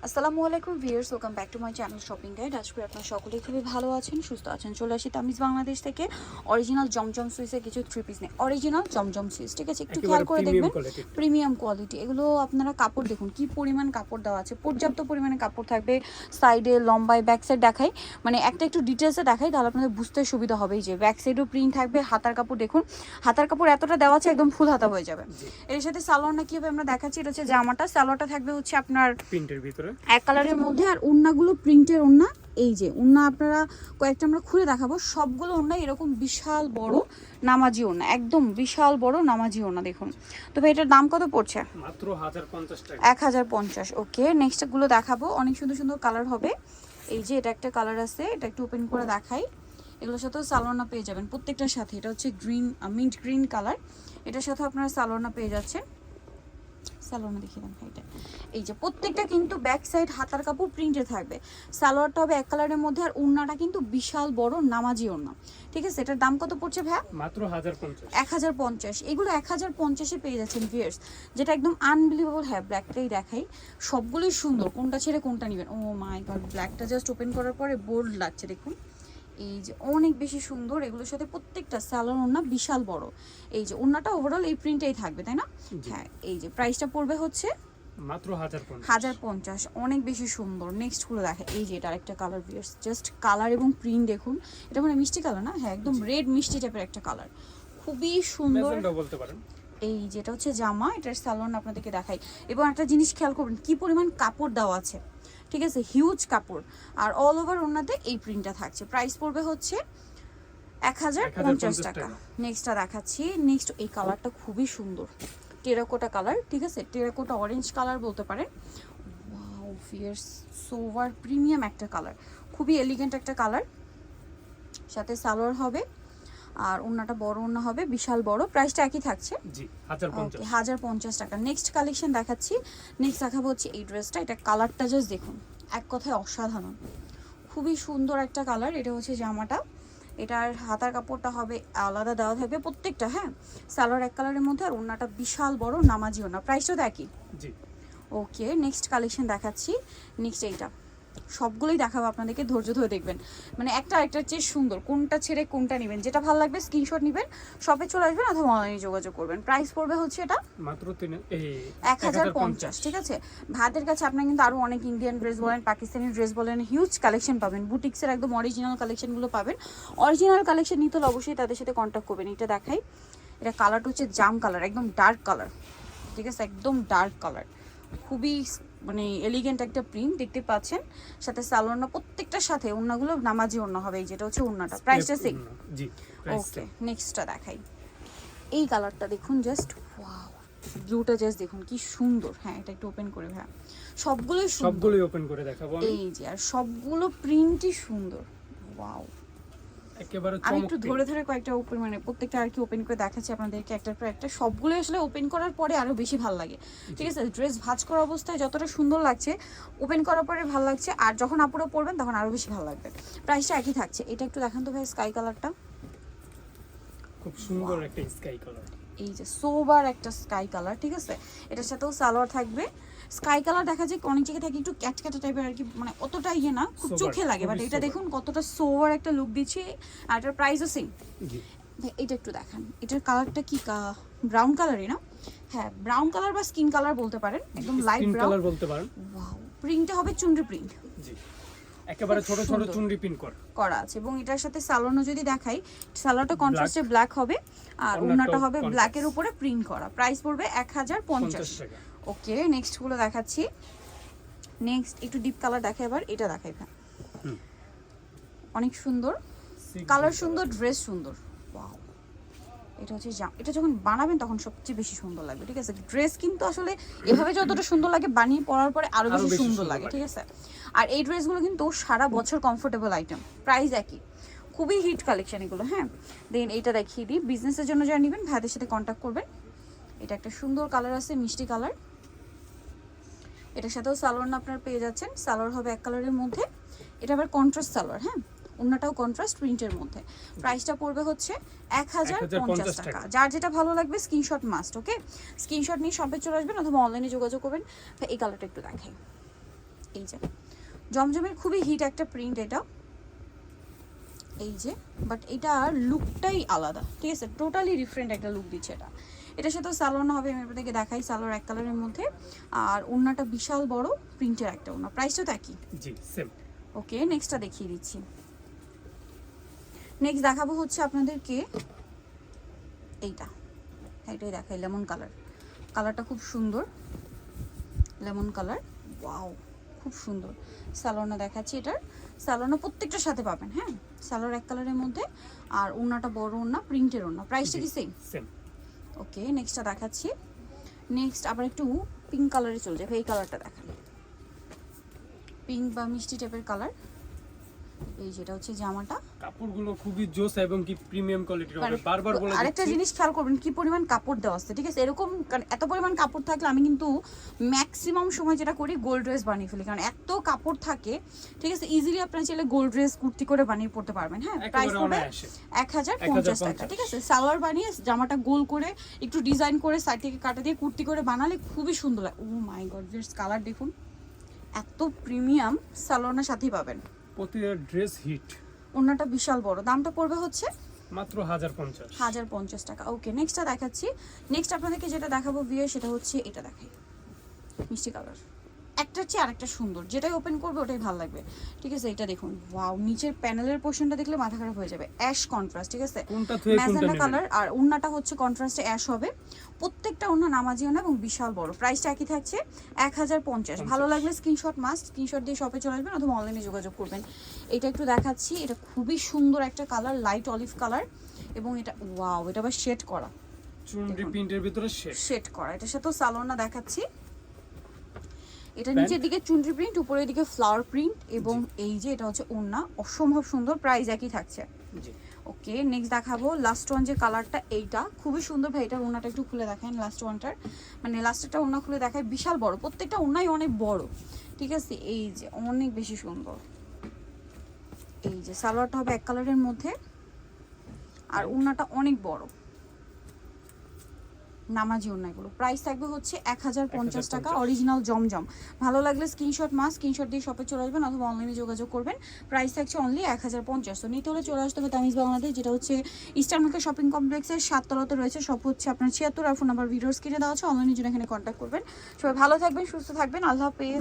আসসালামু আলাইকুম viewers, welcome back to my channel shopping guide. আজকে আপনারা সকলেই খুবই ভালো আছেন, সুস্থ আছেন। চলে আসি তামিজ বাংলাদেশ থেকে অরিজিনাল জমজম সুইসের কিছু থ্রি পিস নেই। অরিজিনাল জমজম সুইস, ঠিক আছে? একটু খেয়াল করে দেখবেন, প্রিমিয়াম কোয়ালিটি। এগুলো আপনারা কাপড় দেখুন কি পরিমাণ কাপড় দেওয়া আছে, পর্যাপ্ত পরিমাণে কাপড় থাকবে। সাইডে লম্বায় ব্যাক সাইড দেখাই, মানে একটা একটু ডিটেলসে দেখাই, তাহলে আপনাদের বুঝতে সুবিধা হবে। এই যে ব্যাক সাইডও প্রিন্ট থাকবে, হাতার কাপড় দেখুন, হাতার কাপড় এতটা দেওয়া আছে একদম ফুল হাতা হয়ে যাবে। এর সাথে সালোয়ারটা কি হবে আমরা দেখাচ্ছি। এটা হচ্ছে জামাটা, সালোয়ারটা থাকবে হচ্ছে আপনার প্রিন্টের ভিতরে এক কালারের মধ্যে, আর ওড়নাগুলো প্রিন্টের ওড়না। এই যে ওড়না আপনারা কয়েকটা আমরা খুলে দেখাবো, সবগুলো ওড়না এরকম বিশাল বড় নামাজি ওড়না, একদম বিশাল বড় নামাজি ওড়না। দেখুন তবে এটার দাম কত পড়ছে? মাত্র 1050 টাকা। 1050। ওকে, নেক্সট গুলো দেখাবো, অনেক সুন্দর সুন্দর কালার হবে। এই যে এটা একটা কালার আছে, এটা একটু ওপেন করে দেখাই। এগুলোর সাথেও সালোয়ারটা পেয়ে যাবেন প্রত্যেকটার সাথে। এটা হচ্ছে গ্রিন, মিন্ট গ্রিন কালার, এটার সাথে আপনারা সালোয়ারটা পেয়ে যাচ্ছেন। সালোয়ারটা দেখিয়ে দেন এটা। এই যে প্রত্যেকটা কিন্তু ব্যাক সাইড হাতার কাপড় প্রিন্টে থাকবে। সালোয়ারটা হবে এক কালারের মধ্যে, আর ওড়নাটা কিন্তু বিশাল বড় নামাজি ওড়না, ঠিক আছে? এটার দাম কত পড়ছে ভাই? মাত্র 1050। 1050। এগুলো 1050-এ পেয়ে যাচ্ছেন ভিউয়ার্স, যেটা একদম আনবিলিভেবল। হ্যাঁ, ব্ল্যাকটাই দেখাই, সবগুলোই সুন্দর, কোনটা ছেড়ে কোনটা নেবেন। ও মাই গড, ব্ল্যাকটা জাস্ট ওপেন করার পরে বোল্ড লাগছে, দেখুন। এই যে অনেক বেশি সুন্দর, এগুলোর সাথে প্রত্যেকটা সালোয়ার ওড়না বিশাল বড়। এই যে ওড়নাটা ওভারঅল এই প্রিন্টেই থাকবে, তাই না? হ্যাঁ। এই যে প্রাইসটা পড়বে হচ্ছে মাত্র 1050। অনেক বেশি সুন্দর। নেক্সট গুলো দেখে, এই যে এটা আরেকটা কালার ভিউয়ার্স, জাস্ট কালার এবং প্রিন্ট দেখুন। এটা মানে মিষ্টি কালার না? হ্যাঁ, একদম রেড মিষ্টি টাইপের একটা কালার, খুবই সুন্দর। ম্যাজেন্টা বলতে পারেন। এই যেটা হচ্ছে জামা, এটার সালোয়ার আপনাদেরকে দেখাই। এবং একটা জিনিস খেয়াল করবেন কি পরিমাণ কাপড় দেওয়া আছে, ঠিক আছে? হিউজ কাপড়, আর অল ওভার ওনাতে এই প্রিন্টটা থাকছে। প্রাইস পড়বে হচ্ছে 1050 টাকা। নেক্সটটা দেখাচ্ছি। নেক্সট এই কালারটা খুবই সুন্দর, টেরাকোটা কালার, ঠিক আছে? টেরাকোটা অরেঞ্জ কালার বলতে পারেন। ওয়াও ফিয়ার্স, সোভার প্রিমিয়াম একটা কালার, খুবই এলিগেন্ট একটা কালার। সাথে সালোয়ার হবে, আর ওড়নাটা বড় ওড়না হবে, বিশাল বড়। প্রাইসটা একই থাকছে, জি 1050। 1050 টাকা। নেক্সট কালেকশন দেখাচ্ছি। নেক্সট দেখাবো হচ্ছে এই ড্রেসটা। এটা কালারটা জাস্ট দেখুন, এক কথায় অসাধারণ, খুবই সুন্দর একটা কালার। এটা হচ্ছে জামাটা, এটার হাতার কাপড়টা হবে আলাদা দেওয়া থাকবে প্রত্যেকটা। হ্যাঁ, সালোয়ার এক কালারের মধ্যে, আর ওড়নাটা বিশাল বড় নামাজি ওড়না। প্রাইসটাও তো একই। জি ওকে, নেক্সট কালেকশন দেখাচ্ছি। নেক্সট এইটা, সবগুলোই দেখাবো আপনাদেরকে, ধৈর্য ধরে দেখবেন। মানে একটা আরেকটার চেয়ে সুন্দর, কোনটা ছেড়ে কোনটা নেবেন, যেটা ভালো লাগবে স্ক্রিনশট নেবেন, শপে চলে আসবেন অথবা অনলাইনে যোগাযোগ করবেন। প্রাইস পড়বে হচ্ছে এটা মাত্র 1050, ঠিক আছে? ভাতের কাছে আপনার কিন্তু আরও অনেক ইন্ডিয়ান ড্রেস বলেন, পাকিস্তানি ড্রেস বলেন, হিউজ কালেকশন পাবেন। বুটিক্সের একদম অরিজিনাল কালেকশনগুলো পাবেন। অরিজিনাল কালেকশন নিতে হলে অবশ্যই তাদের সাথে কন্ট্যাক্ট করবেন। এটা দেখাই, এটা কালারটা হচ্ছে জাম কালার, একদম ডার্ক কালার, ঠিক আছে? একদম ডার্ক কালার, খুবই মানে এলিগেন্ট একটা প্রিন্ট দেখতে পাচ্ছেন। সাথে সালোয়ারটা প্রত্যেকটার সাথে ওড়নাগুলো নামাজি ওড়না হবে। এই যেটা হচ্ছে ওড়নাটা, প্রাইসটা সেম। জি ওকে, নেক্সটটা দেখাই। এই কালারটা দেখুন, জাস্ট ওয়াও, ব্লুটা জাস্ট দেখুন কি সুন্দর। হ্যাঁ, এটা একটু ওপেন করে ভাই, সবগুলোই ওপেন করে দেখাবো আমি। এই যে, আর সবগুলো প্রিন্টই সুন্দর। ওয়াও, একেবারে আমি চমক। একটু ধরে ধরে কয়েকটা ওপেন, মানে প্রত্যেকটা আর কি ওপেন করে দেখাচ্ছি আপনাদেরকে একটার পর একটা। সবগুলো আসলে ওপেন করার পরে আরো বেশি ভালো লাগে, ঠিক আছে? ড্রেস ভাঁজ করা অবস্থায় যতটা সুন্দর লাগছে, ওপেন করার পরে ভালো লাগছে, আর যখন আপুরা পরবেন তখন আরো বেশি ভালো লাগবে। প্রাইসটা একই থাকছে। এটা একটু দেখান তো ভাই, স্কাই কালারটা, খুব সুন্দর একটা স্কাই কালার। এই যে সোবার একটা স্কাই কালার, ঠিক আছে? এটার সাথেও সালোয়ার থাকবে। স্কাই কালার দেখা যায় অনেক জায়গায় থাকে একটু ক্যাটক্যাটা টাইপের আর কি, মানে অতটা ইয়ে না, খুব চোখে লাগে, বাট এটা দেখুন কতটা সোবার একটা লুক দিচ্ছে। আর এটার প্রাইসও সেম। এটা একটু দেখান, এটার কালারটা কি ব্রাউন কালারই না? হ্যাঁ, ব্রাউন কালার বা স্কিন কালার বলতে পারেন, একদম লাইট ব্রাউন কালার বলতে পারেন। ওয়াও, প্রিন্টটা হবে চুনরি প্রিন্ট, জি একেবারে ছোট ছোট চুনরি পিন করা আছে। এবং এটার সাথে সালোয়ারও যদি দেখাই, সালোয়ারটা কন্ট্রাস্টে ব্ল্যাক হবে, আর ওড়নাটা হবে ব্ল্যাকের উপরে প্রিন্ট করা। প্রাইস পড়বে 1050 টাকা। ওকে, নেক্সট গুলো দেখাচ্ছি। নেক্সট একটু ডিপ কালার দেখাই, এবার এটা দেখাই ভাই। অনেক সুন্দর কালার, সুন্দর ড্রেস, সুন্দর। ওয়াও, এটা হচ্ছে এটা যখন বানাবেন তখন সবচেয়ে বেশি সুন্দর লাগবে, ঠিক আছে? ড্রেস কিন্তু আসলে এভাবে যতটা সুন্দর লাগে, বানিয়ে পরার পরে আরো বেশি সুন্দর লাগে, ঠিক আছে? আর এই ড্রেসগুলো কিন্তু সারা বছর কমফোর্টেবল আইটেম, প্রাইস একই, খুবই হিট কালেকশন এগুলো। হ্যাঁ, দেন এইটা দেখিয়ে দিই। বিজনেসের জন্য যারা নেবেন ভাইদের সাথে কন্ট্যাক্ট করবেন। এটা একটা সুন্দর কালার আছে, মিষ্টি কালার। এটার সাথেও সালোয়ার আপনারা পেয়ে যাচ্ছেন। সালোয়ার হবে এক কালারের মধ্যে, এটা আবার কন্ট্রাস্ট সালোয়ার। হ্যাঁ, ওড়নাটাও কন্ট্রাস্ট প্রিন্টের মধ্যে। প্রাইসটা পড়বে হচ্ছে 1050 টাকা। যার যেটা ভালো লাগবে স্ক্রিনশট মাস্ট। ওকে, স্ক্রিনশট নিয়ে শপে চলে আসবেন অথবা অনলাইনে যোগাযোগ করবেন। এই কালারটা একটু দেখাই, এই যে জমজমের খুবই হিট একটা প্রিন্ট এটা, এই যে বাট এটার লুকটাই আলাদা, ঠিক আছে, টোটালি ডিফারেন্ট একটা লুক দিচ্ছে এটা। এটার সাথে সালোয়ার হবে, আমি আপনাদেরকে দেখাই, সালোয়ার এক কালারের মধ্যে আর ওড়নাটা বিশাল বড় প্রিন্টের একটা ওড়না, প্রাইসটা তো একই। জি সেম। ওকে নেক্সটটা দেখিয়ে দিচ্ছি। নেক্সট দেখাবো হচ্ছে আপনাদেরকে এইটা, এইটাই দেখাই, লেমন কালার, কালারটা খুব সুন্দর, লেমন কালার, ওয়াও খুব সুন্দর। সালোয়ারটা দেখাচ্ছি, এটার সালোয়ারটা প্রত্যেকটার সাথে পাবেন, হ্যাঁ সালোয়ার এক কালারের মধ্যে আর ওড়নাটা বড় ওড়না, প্রিন্টের ওড়না, প্রাইসটা কি সেম? সেম। ওকে নেক্সটটা দেখাচ্ছি। নেক্সট আবার একটু পিঙ্ক কালারে চলে যাবে, এই কালারটা দেখান, পিঙ্ক বা মিষ্টি টাইপের কালার। এই যেটা হচ্ছে জামাটা, কাপড়গুলো খুবই জোস এবং কি প্রিমিয়াম কোয়ালিটির হবে, বারবার বলে দিচ্ছি। আরেকটা জিনিস খেয়াল করবেন কি পরিমাণ কাপড় দেওয়া আছে, ঠিক আছে, এরকম কারণ এত পরিমাণ কাপড় থাকলে আমি কিন্তু ম্যাক্সিমাম সময় যেটা করি গোল্ড ড্রেস বানিয়ে ফেলি, কারণ এত কাপড় থাকে, ঠিক আছে, ইজিলি আপনারা চাইলে গোল্ড ড্রেস কুর্তি করে বানিয়ে পড়তে পারবেন। হ্যাঁ প্রাইস পড়বে 1050 টাকা, ঠিক আছে। সালোয়ার বানিয়ে জামাটা গোল করে একটু ডিজাইন করে সাইড থেকে কাটা দিয়ে কুর্তি করে বানালে খুবই সুন্দর লাগে। ও মাই গড, জাস্ট কালার দেখুন, এত প্রিমিয়াম, সালোয়ারের সাথেই পাবেন। প্রতিটা ড্রেস হিট, ওড়নাটা বিশাল বড়, দামটা পড়বে হচ্ছে মাত্র 1050 টাকা। ওকে নেক্সটটা দেখাচ্ছি। নেক্সট আপনাদেরকে যেটা দেখাবো ভিউ, সেটা হচ্ছে এটা দেখাই, মিষ্টি কালার, একটা হচ্ছে আরেকটা সুন্দর, যেটাই ওপেন করবে ওটাই ভালো লাগবে, ঠিক আছে। এটা দেখুন, ওয়াও, নিচের প্যানেলের পোর্শনটা দেখলে মাথা খারাপ হয়ে যাবে, অ্যাশ কন্ট্রাস্ট, ঠিক আছে, ম্যাজেন্টা কালার, আর ওড়নাটা হচ্ছে কন্ট্রাস্টে অ্যাশ হবে, প্রত্যেকটা ওড়না নামাজি ওড়না এবং বিশাল বড়, প্রাইসটা একই থাকছে 1050। ভালো লাগলে স্ক্রিনশট মাস্ট, স্ক্রিনশট দিয়ে শপে চলে আসবেন অথবা অনলাইনে যোগাযোগ করবেন। এটা একটু দেখাচ্ছি, এটা খুবই সুন্দর একটা কালার, লাইট অলিভ কালার, এবং এটা ওয়াও, এটা আবার শেড করা, চুনরি প্রিন্টের ভিতরে শেড করা। এটার সাথে সালোয়ারটা দেখাচ্ছি, এটা নিচের দিকে চুনরি প্রিন্ট, উপরের দিকে ফ্লাওয়ার প্রিন্ট, এবং এই যে এটা হচ্ছে ওড়না, অসম্ভব সুন্দর, প্রাইস একই থাকছে। ওকে নেক্সট দেখাবো লাস্ট ওয়ান যে কালারটা, এইটা খুবই সুন্দর ভাই, এটার ওড়নাটা একটু খুলে দেখেন, লাস্ট ওয়ানটার মানে লাস্টেরটা ওড়না খুলে দেখায়, বিশাল বড়, প্রত্যেকটা ওড়নাই অনেক বড়, ঠিক আছে, এই যে অনেক বেশি সুন্দর। এই যে সালোয়ারটা হবে এক কালারের মধ্যে আর ওড়নাটা অনেক বড়, নামাজি ওড়না, এগুলো প্রাইস থাকবে হচ্ছে 1050 টাকা, অরিজিনাল জমজম। ভালো লাগলে স্ক্রিনশট মাস, স্ক্রিনশট দিয়ে শপে চলে আসবেন অথবা অনলাইনে যোগাযোগ করবেন, প্রাইস থাকছে অনলি 1050। তো নিতে হলে চলে আসতে হবে তামিজ বাংলাদেশ, যেটা হচ্ছে ইস্টার্ন মার্কেট শপিং কমপ্লেক্সের 7 তলাতে রয়েছে, সব হচ্ছে আপনার 76, আর ফোন নাম্বার ভিডিওস কিনে দেওয়া আছে, অনলাইনে জন্য এখানে কন্ট্যাক্ট করবেন। সবাই ভালো থাকবেন, সুস্থ থাকবেন, আল্লাহ হাফেজ।